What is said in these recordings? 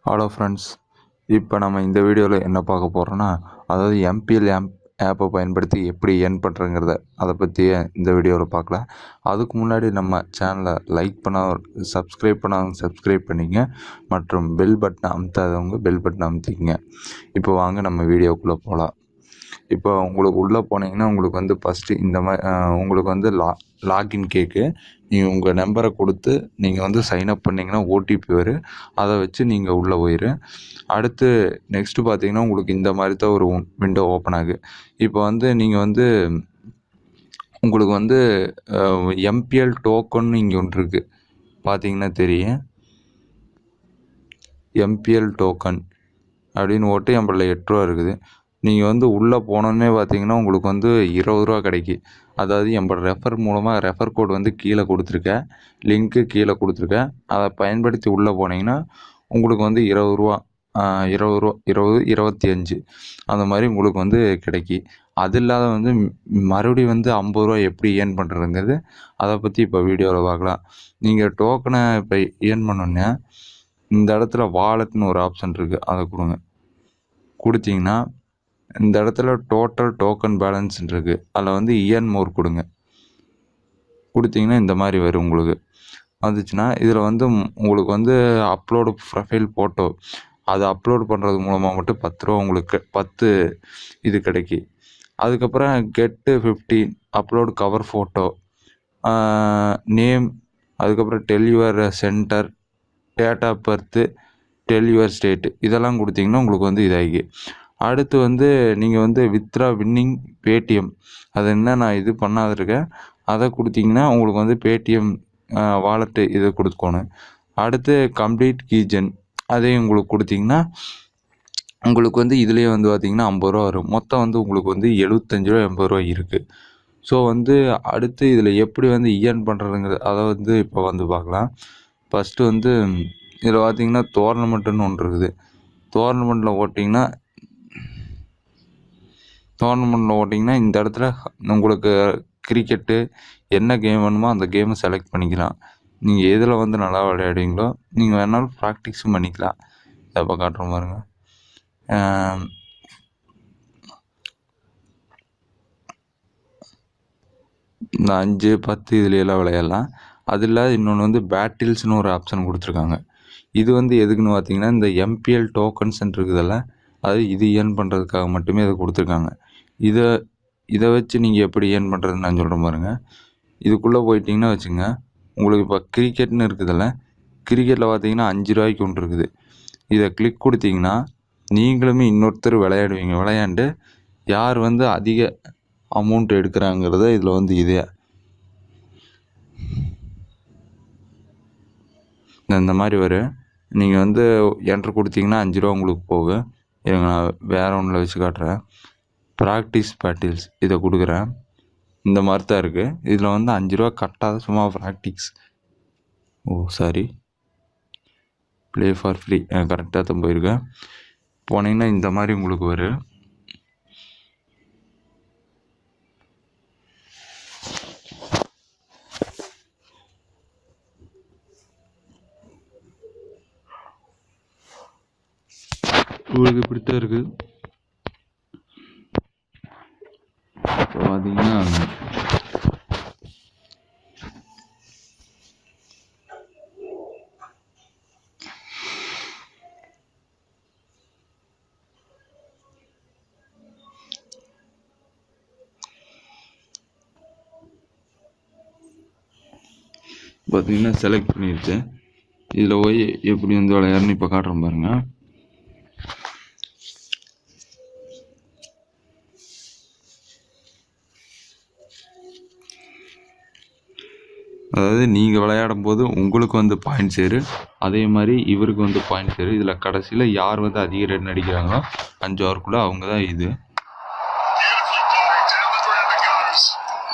Hello friends, இப்போ நம்ம இந்த வீடியோவில் என்ன பார்க்க போகிறோன்னா, அதாவது எம்பிஎல் ஆப்பை பயன்படுத்தி எப்படி ஏர்ன் பண்ணுறங்கிறத அதை பற்றியே இந்த வீடியோவில் பார்க்கலாம். அதுக்கு முன்னாடி நம்ம சேனலை லைக் சப்ஸ்கிரைப் பண்ணாதவங்க சப்ஸ்கிரைப் பண்ணிங்க, மற்றும் பெல் பட்டனை அமுத்தாதவங்க பெல் பட்டனை அமுத்திக்கங்க. இப்போ வாங்க நம்ம வீடியோக்குள்ளே போகலாம். இப்போ உங்களுக்கு உள்ளே போனீங்கன்னா உங்களுக்கு வந்து ஃபஸ்ட்டு இந்த மாதிரி உங்களுக்கு வந்து லாகின் கேட்கு. நீங்கள் உங்கள் நம்பரை கொடுத்து நீங்கள் வந்து சைன்அப் பண்ணிங்கன்னா ஓடிபி வரும். அதை வச்சு நீங்கள் உள்ளே போயிரு. அடுத்து நெக்ஸ்ட்டு பார்த்தீங்கன்னா உங்களுக்கு இந்த மாதிரி தான் ஒரு விண்டோ ஓப்பன் ஆகுது. இப்போ வந்து நீங்கள் வந்து உங்களுக்கு வந்து எம்பிஎல் டோக்கன் இங்கே ஒன்று இருக்குது, பார்த்தீங்கன்னா தெரியும். எம்பிஎல் டோக்கன் அப்படின்னு ஓட்டு எம்பளில் 8 ரூபா இருக்குது. நீங்கள் வந்து உள்ளே போனோன்னே பார்த்தீங்கன்னா உங்களுக்கு வந்து 20 ரூபா கிடைக்கும். அதாவது எம்பளோட ரெஃபர் மூலமாக ரெஃபர் கோட் வந்து கீழே கொடுத்துருக்கேன், லிங்க்கு கீழே கொடுத்துருக்கேன். அதை பயன்படுத்தி உள்ளே போனீங்கன்னா உங்களுக்கு வந்து 20 ரூபா 25 அந்த மாதிரி உங்களுக்கு வந்து கிடைக்கி. அது இல்லாத வந்து மறுபடியும் வந்து 50 ரூபா எப்படி ஏர்ன் பண்ணுறதுங்கிறது அதை பற்றி இப்போ வீடியோவில் பார்க்கலாம். நீங்கள் டோக்கனை இப்போ ஏர்ன் பண்ணோன்னே இந்த இடத்துல வாலெட்னு ஒரு ஆப்ஷன் இருக்குது, அதை கொடுங்க. கொடுத்தீங்கன்னா இந்த இடத்துல டோட்டல் டோக்கன் பேலன்ஸ் இருக்குது, அதில் வந்து ஏர்ன் மோர் கொடுங்க. கொடுத்தீங்கன்னா இந்த மாதிரி வரும். உங்களுக்கு வந்துச்சுன்னா இதில் வந்து உங்களுக்கு வந்து அப்லோடு ப்ரொஃபைல் ஃபோட்டோ அதை அப்லோட் பண்ணுறது மூலமாக மட்டும் 10 ரூபா உங்களுக்கு 10 இது கிடைக்கி. அதுக்கப்புறம் கெட்டு 15 அப்லோடு கவர் ஃபோட்டோ, நேம், அதுக்கப்புறம் tell your centre, date of birth, tell your state, இதெல்லாம் கொடுத்தீங்கன்னா உங்களுக்கு வந்து இதாகி. அடுத்து வந்து நீங்கள் வந்து வித்ரா வின்னிங் பேடிஎம், அது என்ன நான் இது பண்ணாதிருக்கேன், அதை கொடுத்தீங்கன்னா உங்களுக்கு வந்து பேடிஎம் வாலெட்டு இதை கொடுத்துக்கோணும். அடுத்து கம்ப்ளீட் கீஜன், அதையும் உங்களுக்கு கொடுத்தீங்கன்னா உங்களுக்கு வந்து இதுலேயே வந்து பார்த்திங்கன்னா 50 ரூபா வரும். மொத்தம் வந்து உங்களுக்கு வந்து 75 ரூபா 80 ரூபா இருக்குது. ஸோ வந்து அடுத்து இதில் எப்படி வந்து ஏர்ன் பண்ணுறதுங்கிறது அதை வந்து இப்போ வந்து பார்க்கலாம். ஃபஸ்ட்டு வந்து இதில் பார்த்திங்கன்னா டோர்னமெண்ட்டுன்னு ஒன்று இருக்குது. டோர்னமெண்ட்டில் ஓட்டிங்கன்னா இந்த இடத்துல உங்களுக்கு கிரிக்கெட்டு என்ன கேம் வேணுமோ அந்த கேமை செலக்ட் பண்ணிக்கலாம். நீங்கள் எதில் வந்து நல்லா விளையாடுவீங்களோ நீங்கள் வேணாலும் ப்ராக்டிஸும் பண்ணிக்கலாம். எப்போ காட்டுறோம் பாருங்க. இந்த 5, 10 இதுலையெல்லாம் விளையாடலாம். அது இல்லாத இன்னொன்று வந்து பேட்டில்ஸ்னு ஒரு ஆப்ஷன் கொடுத்துருக்காங்க. இது வந்து எதுக்குன்னு பார்த்தீங்கன்னா இந்த எம்பிஎல் டோக்கன்ஸ் இருக்குதில்ல, அது இது ஏர்ன் பண்ணுறதுக்காக மட்டுமே இதை கொடுத்துருக்காங்க. இதை வச்சு நீங்கள் எப்படி ஏர்ன் பண்ணுறதுன்னு நான் சொல்கிறேன் பாருங்கள். இதுக்குள்ளே போயிட்டிங்கன்னா வச்சுங்க, உங்களுக்கு இப்போ கிரிக்கெட்னு இருக்குதில்ல, கிரிக்கெட்டில் பார்த்தீங்கன்னா 5 ரூபாய்க்கு ஒன்று இருக்குது. இதை கிளிக் கொடுத்தீங்கன்னா நீங்களுமே இன்னொருத்தர் விளையாடுவீங்க. விளையாண்டு யார் வந்து அதிக அமௌண்ட் எடுக்கிறாங்கிறத இதில் வந்து இதே இந்த மாதிரி வரும். நீங்கள் வந்து என்ட்ரு கொடுத்தீங்கன்னா 5 ரூபா உங்களுக்கு போகும். நான் வேறு ஒன்றில் வச்சு காட்டுறேன். ப்ராக்டிஸ் பேட்டில்ஸ் இதை கொடுக்குறேன். இந்த மாதிரி தான் இருக்குது. இதில் வந்து 5 ரூபா கட்டாத சும்மா practice. Sorry, play for free, கரெக்டாக தான் போயிருக்கேன். போனீங்கன்னா இந்த மாதிரி உங்களுக்கு வரும். உங்களுக்கு இப்படித்தான் இருக்குது. இப்போ பார்த்தீங்கன்னா செலக்ட் பண்ணியிருக்கேன். இதில் போய் எப்படி வந்து விளையாடுன்னு இப்போ காட்டுறேன் பாருங்கள். அதாவது நீங்கள் விளையாடும் போது உங்களுக்கு வந்து பாயிண்ட் சேரு, அதே மாதிரி இவருக்கு வந்து பாயிண்ட் சேரு. இதில் கடைசியில் யார் வந்து அதிக ரன் அடிக்கிறாங்களோ 5 ஓவருக்குள்ளே அவங்க தான் இது.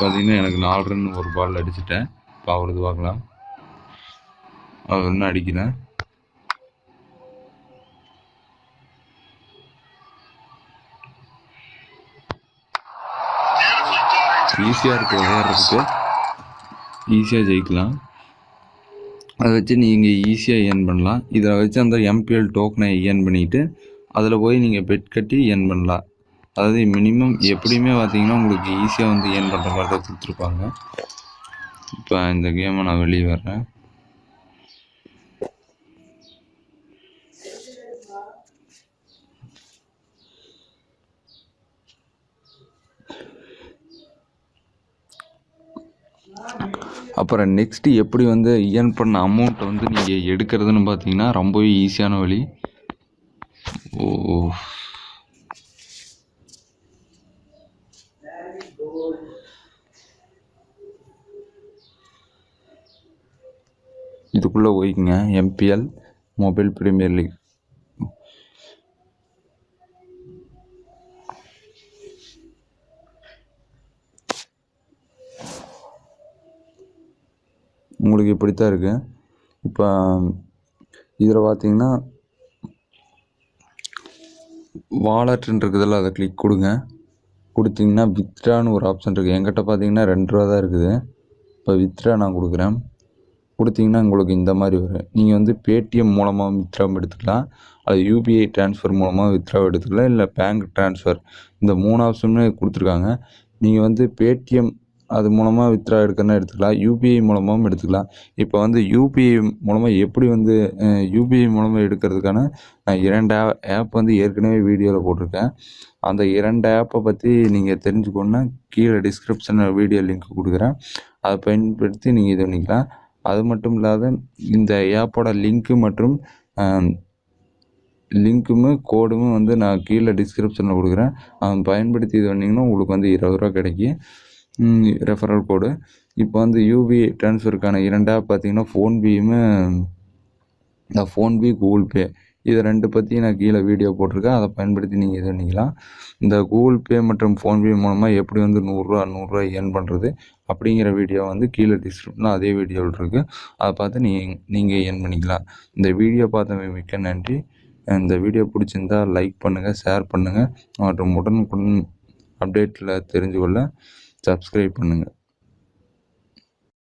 பார்த்தீங்கன்னா எனக்கு 4 ரன் ஒரு பால் அடிச்சிட்டேன். இப்போ அவரது பார்க்கலாம், அவர் இன்னும் அடிக்கல. ஈஸியாக இருக்குது விளையாடுறதுக்கு, ஈஸியாக ஜெயிக்கலாம். அதை வச்சு நீங்கள் ஈஸியாக ஏர்ன் பண்ணலாம். இதில் வச்சு அந்த எம்பிஎல் டோக்கனை ஏர்ன் பண்ணிவிட்டு அதில் போய் நீங்கள் பெட் கட்டி ஏர்ன் பண்ணலாம். அதாவது மினிமம் எப்படியுமே பார்த்தீங்கன்னா உங்களுக்கு ஈஸியாக வந்து ஏர்ன் பண்ணுற மாதிரி தான் கொடுத்துருப்பாங்க. இப்போ இந்த கேமை நான் வெளியே வர்றேன். அப்புறம் நெக்ஸ்ட்டு எப்படி வந்து ஏர்ன் பண்ண அமௌண்ட்டை வந்து நீங்கள் எடுக்கிறதுன்னு பார்த்தீங்கன்னா ரொம்பவே ஈஸியான வழி. இதுக்குள்ளே போய்க்குங்க, எம்பிஎல் மொபைல் பிரீமியர் லீக். உங்களுக்கு இப்படித்தான் இருக்குது. இப்போ இதில் பார்த்தீங்கன்னா வாலெட்டுன்னு இருக்குதுல்ல, அதை கிளிக் கொடுங்க. கொடுத்தீங்கன்னா வித்ட்ரான்னு ஒரு ஆப்ஷன் இருக்குது. என்கிட்ட பார்த்தீங்கன்னா 2 ரூபா தான் இருக்குது. இப்போ வித்ட்ரா நான் கொடுக்குறேன். கொடுத்தீங்கன்னா உங்களுக்கு இந்த மாதிரி வரும். நீங்கள் வந்து பேடிஎம் மூலமாக வித்ட்ரா எடுத்துக்கலாம், அது யூபிஐ ட்ரான்ஸ்ஃபர் மூலமாக வித்ட்ரா எடுத்துக்கலாம், இல்லை பேங்க் ட்ரான்ஸ்ஃபர். இந்த 3 ஆப்ஷனுமே கொடுத்துருக்காங்க. நீங்கள் வந்து பேடிஎம் அது மூலமாக வித்ட்ரா எடுக்கணும்னா எடுத்துக்கலாம், யூபிஐ மூலமாகவும் எடுத்துக்கலாம். இப்போ வந்து யூபிஐ மூலமாக எப்படி வந்து யூபிஐ மூலமாக எடுக்கிறதுக்கான நான் 2 ஆப் வந்து ஏற்கனவே வீடியோவில் போட்டிருக்கேன். அந்த 2 ஆப்பை பற்றி நீங்கள் தெரிஞ்சுக்கணுன்னா கீழே டிஸ்கிரிப்ஷனில் வீடியோ லிங்க் கொடுக்குறேன். அதை பயன்படுத்தி நீங்கள் இது பண்ணிக்கலாம். அது மட்டும் இல்லாத இந்த ஆப்போட லிங்க்கு மற்றும் லிங்க்குமே கோடும் வந்து நான் கீழே டிஸ்கிரிப்ஷனில் கொடுக்குறேன். பயன்படுத்தி இது பண்ணிங்கன்னா உங்களுக்கு வந்து 20 ரூபா கிடைக்கும் ரெஃபரல் கோடு. இப்போ வந்து யூபிஐ ட்ரான்ஸ்ஃபருக்கான 2 ஆப் பார்த்தீங்கன்னா ஃபோன்பேயுமே, இந்த ஃபோன்பே, கூகுள் பே, இது 2 பற்றி நான் கீழே வீடியோ போட்டிருக்கேன். அதை பயன்படுத்தி நீங்கள் இது பண்ணிக்கலாம். இந்த கூகுள் பே மற்றும் ஃபோன்பே மூலமாக எப்படி வந்து 100 ரூபா ஏர்ன் பண்ணுறது அப்படிங்கிற வீடியோ வந்து கீழே டிஸ்கிரிப்ஷனில் அதே வீடியோவில் இருக்குது. அதை பார்த்து நீங்கள் ஏர்ன் பண்ணிக்கலாம். இந்த வீடியோ பார்த்த மிக்க நன்றி. இந்த வீடியோ பிடிச்சிருந்தா லைக் பண்ணுங்கள், ஷேர் பண்ணுங்கள் மற்றும் உடனுக்குடன் அப்டேட்டில் தெரிஞ்சு கொள்ள சப்ஸ்கிரைப் பண்ணுங்கள்.